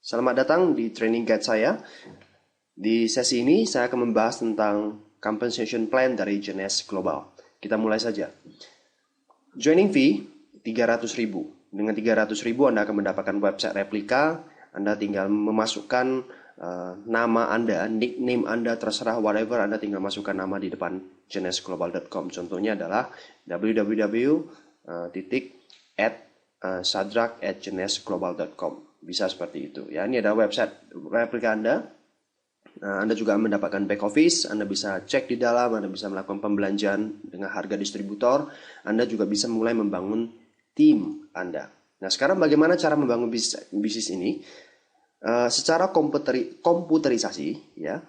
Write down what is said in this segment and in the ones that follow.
Selamat datang di training guide saya. Di sesi ini saya akan membahas tentang compensation plan dari Genes Global. Kita mulai saja. Joining fee 300.000. Dengan 300.000 Anda akan mendapatkan website replika. Anda tinggal memasukkan nama Anda, nickname Anda, terserah whatever, Anda tinggal masukkan nama di depan genesglobal.com. Contohnya adalah www.sadrak@genesglobal.com. Bisa seperti itu ya. Ini adalah website replika Anda. Anda juga mendapatkan back office. Anda bisa cek di dalam. Anda bisa melakukan pembelanjaan dengan harga distributor. Anda juga bisa mulai membangun tim Anda. Nah, sekarang bagaimana cara membangun bisnis ini? Secara komputerisasi ya,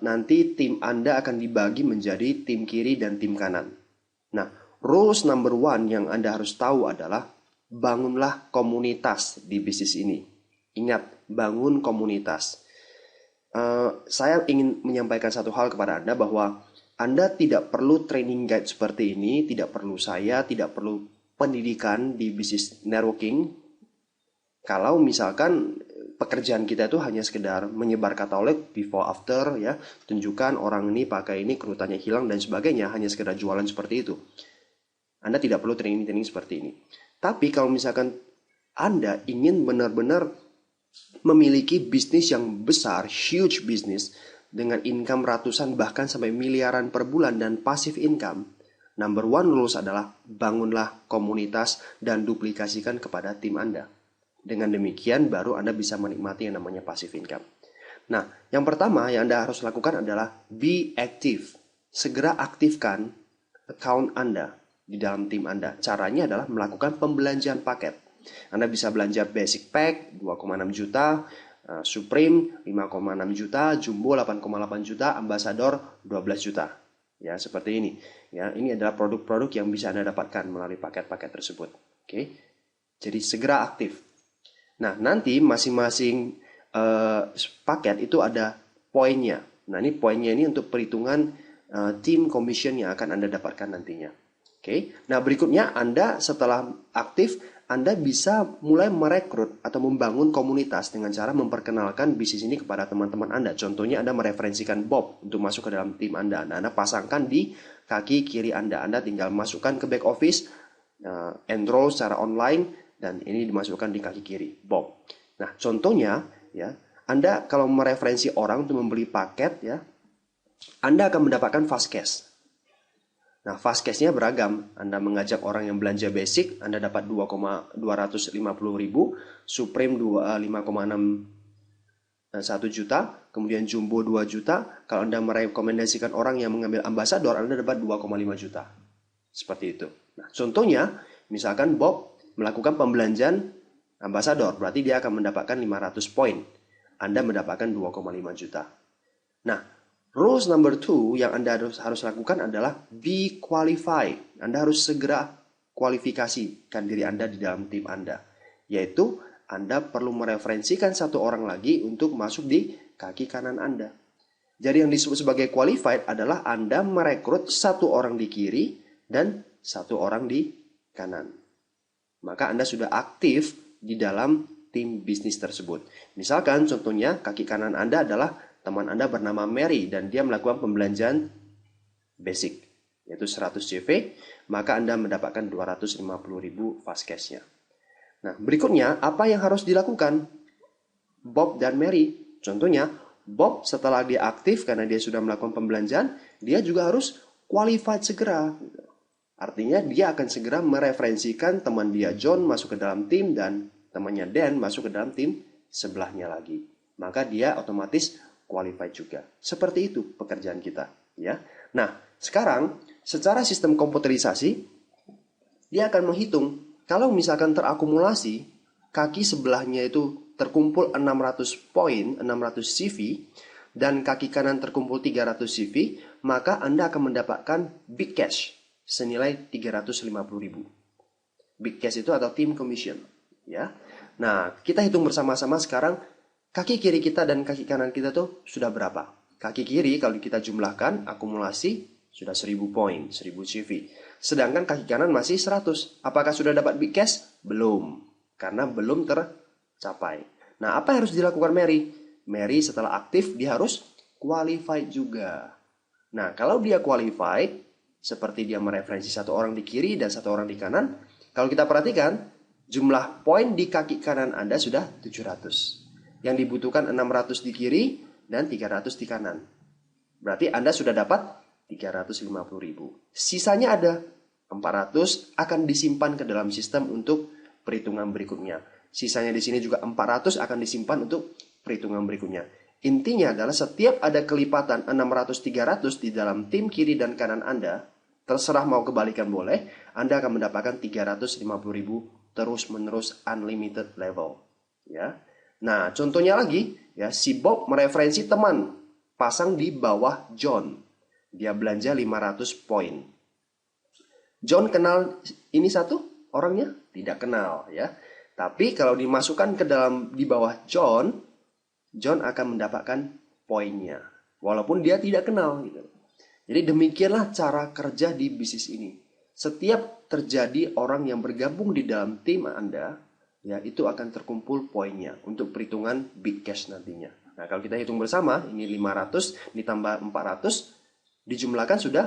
nanti tim Anda akan dibagi menjadi tim kiri dan tim kanan. Nah, rules number one yang Anda harus tahu adalah bangunlah komunitas di bisnis ini. Ingat, bangun komunitas. Saya ingin menyampaikan satu hal kepada Anda bahwa Anda tidak perlu training guide seperti ini, tidak perlu saya, tidak perlu pendidikan di bisnis networking. Kalau misalkan pekerjaan kita itu hanya sekedar menyebar katalog before after ya, tunjukkan orang ini pakai ini, kerutannya hilang dan sebagainya, hanya sekedar jualan seperti itu. Anda tidak perlu training seperti ini. Tapi kalau misalkan Anda ingin benar-benar memiliki bisnis yang besar, huge bisnis, dengan income ratusan bahkan sampai miliaran per bulan dan passive income, number one rules adalah bangunlah komunitas dan duplikasikan kepada tim Anda. Dengan demikian baru Anda bisa menikmati yang namanya passive income. Nah, yang pertama yang Anda harus lakukan adalah be active. Segera aktifkan account Anda di dalam tim Anda. Caranya adalah melakukan pembelanjaan paket. Anda bisa belanja basic pack 2,6 juta, Supreme 5,6 juta, Jumbo 8,8 juta, Ambassador 12 juta. Ya, seperti ini. Ya, ini adalah produk-produk yang bisa Anda dapatkan melalui paket-paket tersebut. Oke. Jadi segera aktif. Nah, nanti masing-masing paket itu ada poinnya. Nah, ini poinnya ini untuk perhitungan team commission yang akan Anda dapatkan nantinya. Oke. Nah, berikutnya Anda setelah aktif, Anda bisa mulai merekrut atau membangun komunitas dengan cara memperkenalkan bisnis ini kepada teman-teman Anda. Contohnya Anda mereferensikan Bob untuk masuk ke dalam tim Anda. Nah, Anda pasangkan di kaki kiri Anda. Anda tinggal masukkan ke back office, enroll secara online, dan ini dimasukkan di kaki kiri, Bob. Nah, contohnya ya, Anda kalau mereferensi orang untuk membeli paket ya, Anda akan mendapatkan fast cash. Nah, fast cash-nya beragam. Anda mengajak orang yang belanja basic, Anda dapat 2,250.000, Supreme 5,61 juta, kemudian Jumbo 2 juta. Kalau Anda merekomendasikan orang yang mengambil Ambassador, Anda dapat 2,5 juta. Seperti itu. Nah, contohnya, misalkan Bob melakukan pembelanjaan Ambassador, berarti dia akan mendapatkan 500 poin. Anda mendapatkan 2,5 juta. Nah, rules number 2 yang Anda harus lakukan adalah be qualified. Anda harus segera kualifikasikan diri Anda di dalam tim Anda. Yaitu Anda perlu mereferensikan satu orang lagi untuk masuk di kaki kanan Anda. Jadi yang disebut sebagai qualified adalah Anda merekrut satu orang di kiri dan satu orang di kanan. Maka Anda sudah aktif di dalam tim bisnis tersebut. Misalkan contohnya kaki kanan Anda adalah teman Anda bernama Mary dan dia melakukan pembelanjaan basic yaitu 100 CV, maka Anda mendapatkan 250.000 fast cash-nya. Nah, berikutnya apa yang harus dilakukan Bob dan Mary? Contohnya Bob setelah dia aktif karena dia sudah melakukan pembelanjaan, dia juga harus qualified segera. Artinya dia akan segera mereferensikan teman dia John masuk ke dalam tim dan temannya Dan masuk ke dalam tim sebelahnya lagi. Maka dia otomatis qualified juga. Seperti itu pekerjaan kita, ya. Nah, sekarang secara sistem komputerisasi dia akan menghitung kalau misalkan terakumulasi kaki sebelahnya itu terkumpul 600 poin, 600 CV dan kaki kanan terkumpul 300 CV, maka Anda akan mendapatkan big cash senilai 350.000. Big cash itu atau team commission, ya. Nah, kita hitung bersama-sama sekarang kaki kiri kita dan kaki kanan kita tuh sudah berapa? Kaki kiri kalau kita jumlahkan akumulasi sudah 1000 poin, 1000 CV. Sedangkan kaki kanan masih 100. Apakah sudah dapat big cash? Belum. Karena belum tercapai. Nah, apa yang harus dilakukan Mary? Mary setelah aktif, dia harus qualified juga. Nah, kalau dia qualified, seperti dia mereferensi satu orang di kiri dan satu orang di kanan, kalau kita perhatikan, jumlah poin di kaki kanan Anda sudah 700. Yang dibutuhkan 600 di kiri dan 300 di kanan. Berarti Anda sudah dapat 350.000. Sisanya ada 400 akan disimpan ke dalam sistem untuk perhitungan berikutnya. Sisanya di sini juga 400 akan disimpan untuk perhitungan berikutnya. Intinya adalah setiap ada kelipatan 600-300 di dalam tim kiri dan kanan Anda, terserah mau kebalikan boleh, Anda akan mendapatkan 350.000 terus-menerus unlimited level. Ya. Nah, contohnya lagi, ya, si Bob mereferensi teman, pasang di bawah John. Dia belanja 500 poin. John kenal ini satu orangnya? Tidak kenal, ya. Tapi kalau dimasukkan ke dalam di bawah John akan mendapatkan poinnya. Walaupun dia tidak kenal. Gitu. Jadi demikianlah cara kerja di bisnis ini. Setiap terjadi orang yang bergabung di dalam tim Anda, ya itu akan terkumpul poinnya untuk perhitungan big cash nantinya. Nah, kalau kita hitung bersama, ini 500 ditambah 400, dijumlahkan sudah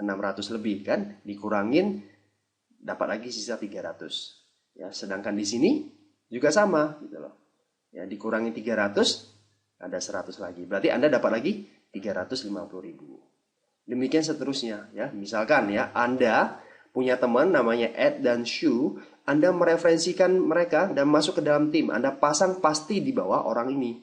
600 lebih kan? Dikurangin dapat lagi sisa 300. Ya, sedangkan di sini juga sama gitu loh. Ya, dikurangi 300 ada 100 lagi. Berarti Anda dapat lagi 350.000. Demikian seterusnya ya. Misalkan ya, Anda punya teman namanya Ed dan Shu, Anda mereferensikan mereka dan masuk ke dalam tim. Anda pasang pasti di bawah orang ini.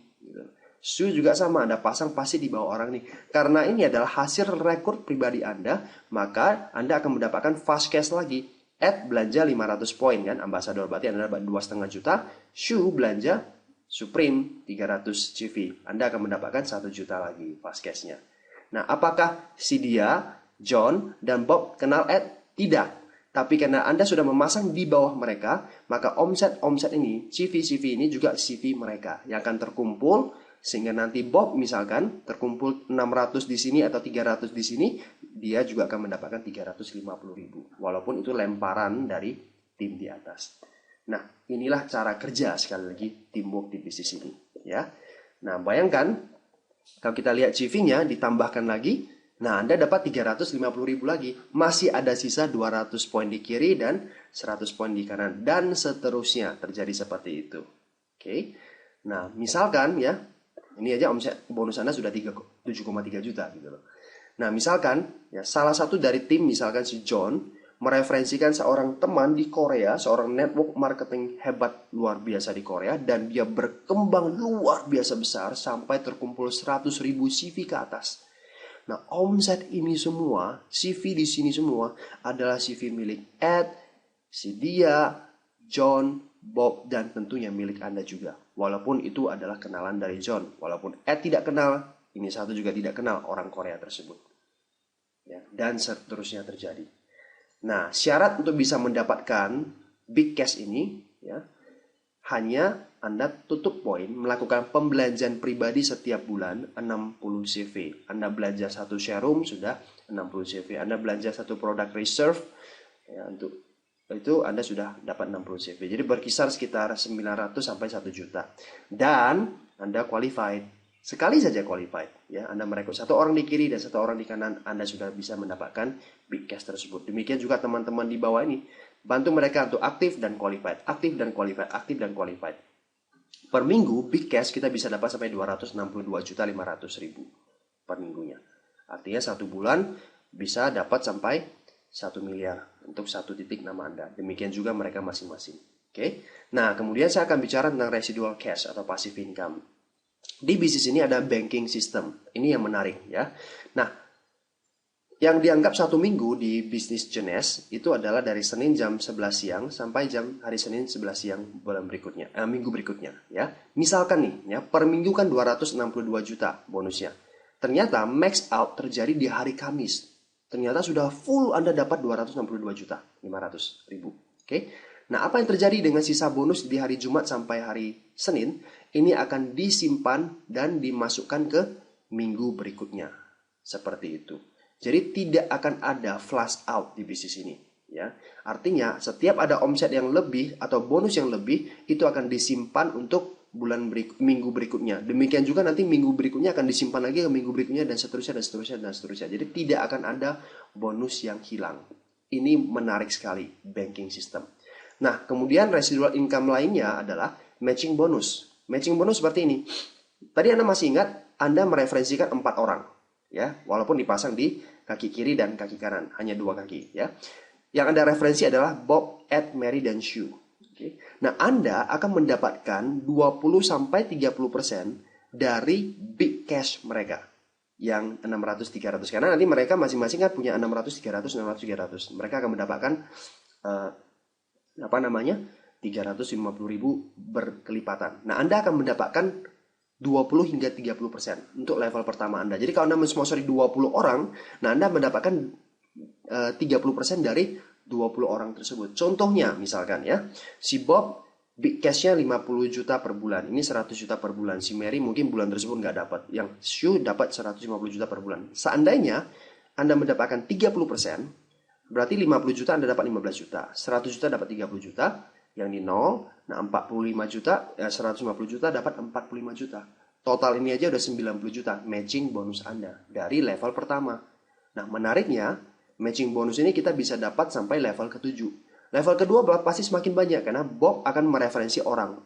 Shu juga sama, Anda pasang pasti di bawah orang ini. Karena ini adalah hasil rekor pribadi Anda, maka Anda akan mendapatkan fast cash lagi. Ed belanja 500 poin kan, ambassador, berarti Anda dapat 2,5 juta. Shu belanja Supreme 300 CV. Anda akan mendapatkan 1 juta lagi fast cash-nya. Nah, apakah si dia, John, dan Bob kenal Ed? Tidak. Tapi karena Anda sudah memasang di bawah mereka, maka omset ini, CV ini juga CV mereka yang akan terkumpul, sehingga nanti Bob misalkan terkumpul 600 di sini atau 300 di sini, dia juga akan mendapatkan 350.000. Walaupun itu lemparan dari tim di atas. Nah, inilah cara kerja sekali lagi teamwork di bisnis ini, ya. Nah, bayangkan kalau kita lihat CV-nya ditambahkan lagi, nah Anda dapat 350.000 lagi. Masih ada sisa 200 poin di kiri dan 100 poin di kanan dan seterusnya terjadi seperti itu. Oke. Nah, misalkan ya, ini aja omset bonus Anda sudah 7,3 juta gitu loh. Nah, misalkan ya salah satu dari tim misalkan si John mereferensikan seorang teman di Korea, seorang network marketing hebat luar biasa di Korea, dan dia berkembang luar biasa besar sampai terkumpul 100.000 CV ke atas. Nah, omset ini semua, CV di sini semua adalah CV milik Ed, si dia, John, Bob, dan tentunya milik Anda juga. Walaupun itu adalah kenalan dari John, walaupun Ed tidak kenal, ini satu juga tidak kenal orang Korea tersebut. Ya, dan seterusnya terjadi. Nah, syarat untuk bisa mendapatkan big cash ini, ya, hanya Anda tutup poin, melakukan pembelanjaan pribadi setiap bulan 60 CV. Anda belanja satu showroom sudah 60 CV. Anda belanja satu produk reserve, ya, untuk itu Anda sudah dapat 60 CV. Jadi berkisar sekitar 900 sampai 1 juta. Dan Anda qualified. Sekali saja qualified, ya, Anda merekrut satu orang di kiri dan satu orang di kanan, Anda sudah bisa mendapatkan big cash tersebut. Demikian juga teman-teman di bawah ini, bantu mereka untuk aktif dan qualified, aktif dan qualified, aktif dan qualified. Per minggu big cash kita bisa dapat sampai 262.500.000 per minggunya. Artinya satu bulan bisa dapat sampai 1 miliar untuk satu titik nama Anda. Demikian juga mereka masing-masing. Oke. Nah, kemudian saya akan bicara tentang residual cash atau passive income. Di bisnis ini ada banking system. Ini yang menarik ya. Nah, yang dianggap satu minggu di bisnis Jenes itu adalah dari Senin jam 11 siang sampai hari Senin 11 siang minggu berikutnya ya. Misalkan nih ya, per minggu kan 262 juta bonusnya. Ternyata max out terjadi di hari Kamis. Ternyata sudah full Anda dapat 262.500.000. Oke. Nah, apa yang terjadi dengan sisa bonus di hari Jumat sampai hari Senin? Ini akan disimpan dan dimasukkan ke minggu berikutnya. Seperti itu. Jadi tidak akan ada flash out di bisnis ini. Ya. Artinya setiap ada omset yang lebih atau bonus yang lebih, itu akan disimpan untuk minggu berikutnya. Demikian juga nanti minggu berikutnya akan disimpan lagi ke minggu berikutnya dan seterusnya dan seterusnya dan seterusnya. Jadi tidak akan ada bonus yang hilang. Ini menarik sekali banking system. Nah, kemudian residual income lainnya adalah matching bonus. Matching bonus seperti ini. Tadi Anda masih ingat, Anda mereferensikan 4 orang, ya, walaupun dipasang di kaki kiri dan kaki kanan, hanya 2 kaki, ya. Yang Anda referensi adalah Bob, Ed, Mary, dan Sue. Okay. Nah, Anda akan mendapatkan 20-30% dari big cash mereka yang 600-300. Karena nanti mereka masing-masing kan punya 600-300, 600-300. Mereka akan mendapatkan 350.000 berkelipatan. Nah, Anda akan mendapatkan 20-30% untuk level pertama Anda. Jadi kalau Anda mensponsori 20 orang, nah Anda mendapatkan 30% dari 20 orang tersebut. Contohnya misalkan ya, si Bob big cash-nya 50 juta per bulan. Ini 100 juta per bulan. Si Mary mungkin bulan tersebut nggak dapat. Yang Sue dapat 150 juta per bulan. Seandainya Anda mendapatkan 30%, berarti 50 juta Anda dapat 15 juta. 100 juta dapat 30 juta. Yang di 0, nah 45 juta, 150 juta dapat 45 juta. Total ini aja udah 90 juta matching bonus Anda dari level pertama. Nah, menariknya, matching bonus ini kita bisa dapat sampai level ke-7. Level kedua pasti semakin banyak karena Bob akan mereferensi orang.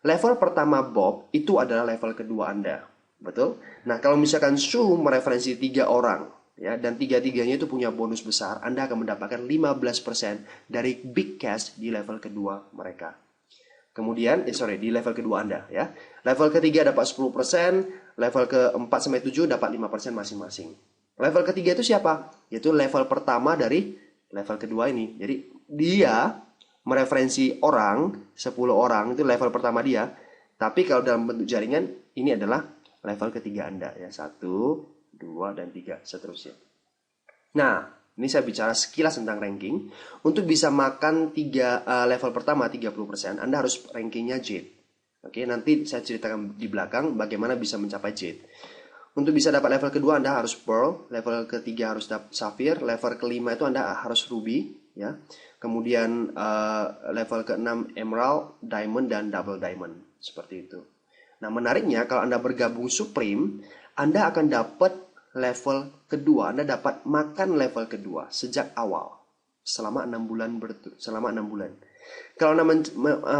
Level pertama Bob itu adalah level kedua Anda. Betul? Nah, kalau misalkan Sue mereferensi 3 orang, ya, dan 3-3-nya itu punya bonus besar, Anda akan mendapatkan 15% dari big cash di level kedua mereka. Kemudian, di level kedua Anda, ya. Level ketiga dapat 10%, level ke-4 sampai 7 dapat 5% masing-masing. Level ketiga itu siapa? Yaitu level pertama dari level kedua ini. Jadi dia mereferensi orang, 10 orang itu level pertama dia. Tapi kalau dalam bentuk jaringan, ini adalah level ketiga Anda, ya. 1, 2, dan 3, seterusnya. Nah, ini saya bicara sekilas tentang ranking. Untuk bisa makan level pertama 30%, Anda harus rankingnya Jade. Oke, nanti saya ceritakan di belakang bagaimana bisa mencapai Jade. Untuk bisa dapat level kedua Anda harus Pearl, level ketiga harus dapat Sapphire, level kelima itu Anda harus Ruby, ya. Kemudian level ke-6 Emerald, Diamond, dan Double Diamond, seperti itu. Nah, menariknya kalau Anda bergabung Supreme, Anda akan dapat level kedua, Anda dapat makan level kedua sejak awal selama 6 bulan Kalau Anda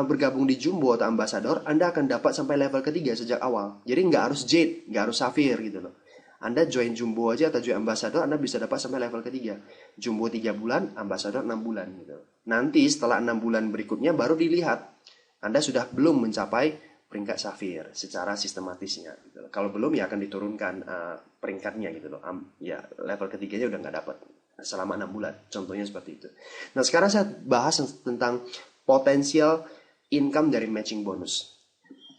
bergabung di Jumbo atau Ambassador, Anda akan dapat sampai level ketiga sejak awal. Jadi nggak harus Jade, nggak harus Sapphire gitu loh. Anda join Jumbo aja atau join Ambassador, Anda bisa dapat sampai level ketiga. Jumbo 3 bulan, Ambassador 6 bulan gitu. Nanti setelah 6 bulan berikutnya baru dilihat Anda sudah belum mencapai peringkat Sapphire secara sistematisnya gitu loh. Kalau belum ya akan diturunkan peringkatnya gitu loh. Ya level ketiganya udah nggak dapat selama 6 bulan. Contohnya seperti itu. Nah, sekarang saya bahas tentang potensial income dari matching bonus.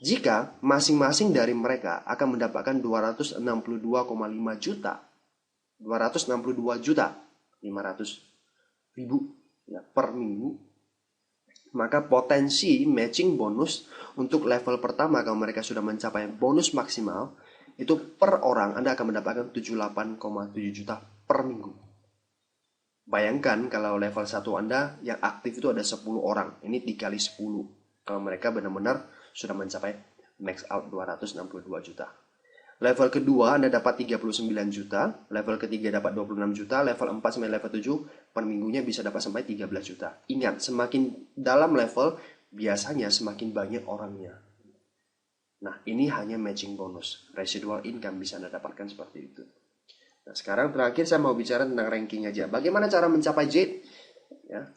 Jika masing-masing dari mereka akan mendapatkan 262,5 juta, 262 juta 500 ribu ya, per minggu, maka potensi matching bonus untuk level pertama kalau mereka sudah mencapai bonus maksimal, itu per orang Anda akan mendapatkan 78,7 juta per minggu. Bayangkan kalau level 1 Anda yang aktif itu ada 10 orang. Ini dikali 10. Kalau mereka benar-benar sudah mencapai max out 262 juta. Level kedua Anda dapat 39 juta. Level ketiga dapat 26 juta. Level 4 sampai level 7 per minggunya bisa dapat sampai 13 juta. Ingat, semakin dalam level biasanya semakin banyak orangnya. Nah, ini hanya matching bonus. Residual income bisa Anda dapatkan seperti itu. Nah, sekarang terakhir saya mau bicara tentang ranking aja. Bagaimana cara mencapai Jade? Ya,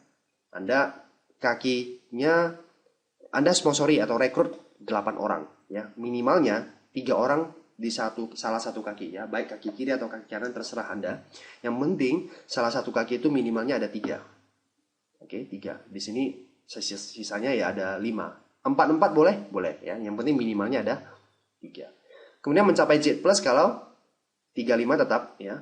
Anda sponsori atau rekrut 8 orang. Ya, minimalnya 3 orang di salah satu kaki. Ya, baik kaki kiri atau kaki kanan terserah Anda. Yang penting salah satu kaki itu minimalnya ada 3. Oke, 3. Di sini sisanya ya ada 5. 4 boleh? Boleh. Ya, yang penting minimalnya ada 3. Kemudian mencapai Jade Plus kalau 35 tetap ya.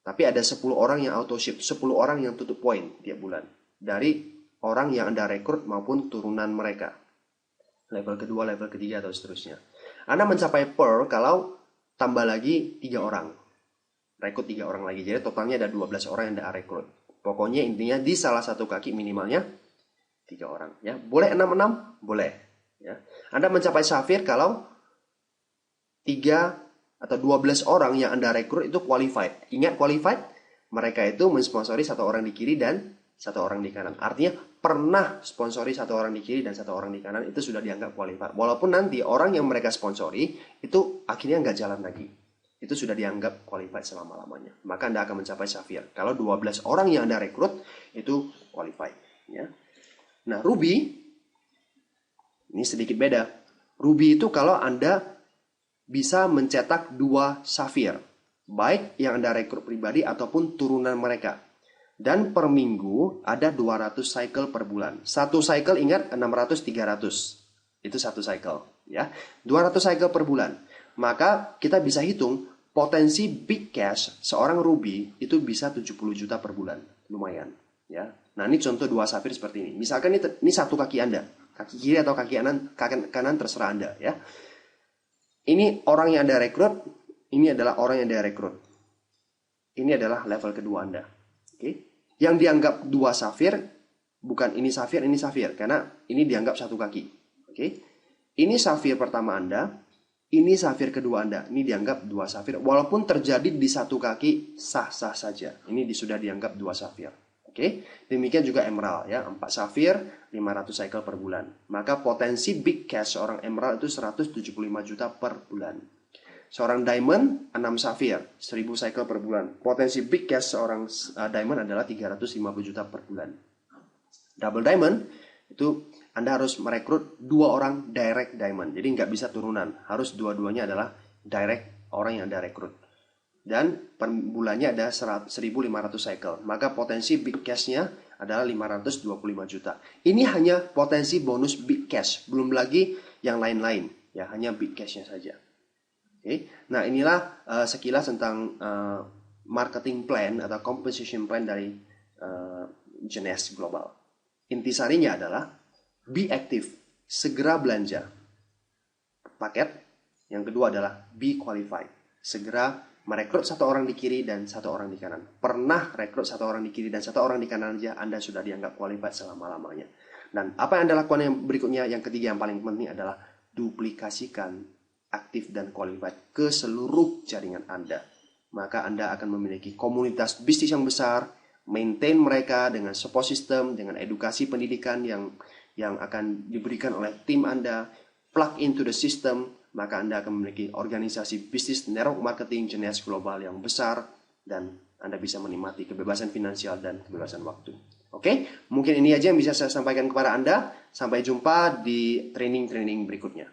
Tapi ada 10 orang yang auto ship, 10 orang yang tutup poin tiap bulan dari orang yang Anda rekrut maupun turunan mereka. Level kedua, level ketiga atau seterusnya. Anda mencapai Pearl kalau tambah lagi 3 orang. Rekrut 3 orang lagi. Jadi totalnya ada 12 orang yang Anda rekrut. Pokoknya intinya di salah satu kaki minimalnya 3 orang ya. Boleh 6-6? Boleh ya. Anda mencapai safir kalau 3 atau 12 orang yang Anda rekrut itu qualified. Ingat qualified? Mereka itu mensponsori satu orang di kiri dan satu orang di kanan. Artinya pernah sponsori satu orang di kiri dan satu orang di kanan itu sudah dianggap qualified. Walaupun nanti orang yang mereka sponsori itu akhirnya nggak jalan lagi. Itu sudah dianggap qualified selama-lamanya. Maka Anda akan mencapai safir. Kalau 12 orang yang Anda rekrut itu qualified. Ya. Nah, Ruby ini sedikit beda. Ruby itu kalau Anda bisa mencetak 2 safir. Baik yang Anda rekrut pribadi ataupun turunan mereka. Dan per minggu ada 200 cycle per bulan. Satu cycle ingat 600-300. Itu satu cycle. Ya. 200 cycle per bulan. Maka kita bisa hitung potensi big cash seorang Ruby itu bisa 70 juta per bulan. Lumayan. Ya. Nah ini contoh 2 safir seperti ini. Misalkan ini satu kaki Anda. Kaki kiri atau kaki kanan terserah Anda. Ya. Ini orang yang Anda rekrut. Ini adalah orang yang Anda rekrut. Ini adalah level kedua Anda. Oke. Yang dianggap 2 safir, bukan ini safir, karena ini dianggap satu kaki. Oke. Ini safir pertama Anda, ini safir kedua Anda. Ini dianggap 2 safir, walaupun terjadi di satu kaki sah-sah saja. Ini sudah dianggap 2 safir. Oke. Demikian juga emerald ya, 4 safir, 500 cycle per bulan. Maka potensi big cash seorang emerald itu 175 juta per bulan. Seorang diamond 6 safir 1000 cycle per bulan. Potensi big cash seorang diamond adalah 350 juta per bulan. Double diamond itu Anda harus merekrut 2 orang direct diamond. Jadi nggak bisa turunan. Harus dua-duanya adalah direct orang yang Anda rekrut. Dan per bulannya ada 1500 cycle. Maka potensi big cash-nya adalah 525 juta. Ini hanya potensi bonus big cash. Belum lagi yang lain-lain. Ya, hanya big cash-nya saja. Okay. Nah inilah sekilas tentang marketing plan atau compensation plan dari Genes Global. Intisarinya adalah be active, segera belanja paket. Yang kedua adalah be qualified, segera merekrut 1 orang di kiri dan 1 orang di kanan. Pernah rekrut 1 orang di kiri dan 1 orang di kanan aja Anda sudah dianggap qualified selama-lamanya. Dan apa yang Anda lakukan yang berikutnya, yang ketiga yang paling penting adalah duplikasikan aktif dan qualified ke seluruh jaringan Anda. Maka Anda akan memiliki komunitas bisnis yang besar, maintain mereka dengan support system, dengan edukasi pendidikan yang akan diberikan oleh tim Anda, plug into the system, maka Anda akan memiliki organisasi bisnis network marketing Genes Global yang besar dan Anda bisa menikmati kebebasan finansial dan kebebasan waktu. Oke, mungkin ini aja yang bisa saya sampaikan kepada Anda. Sampai jumpa di training-training berikutnya.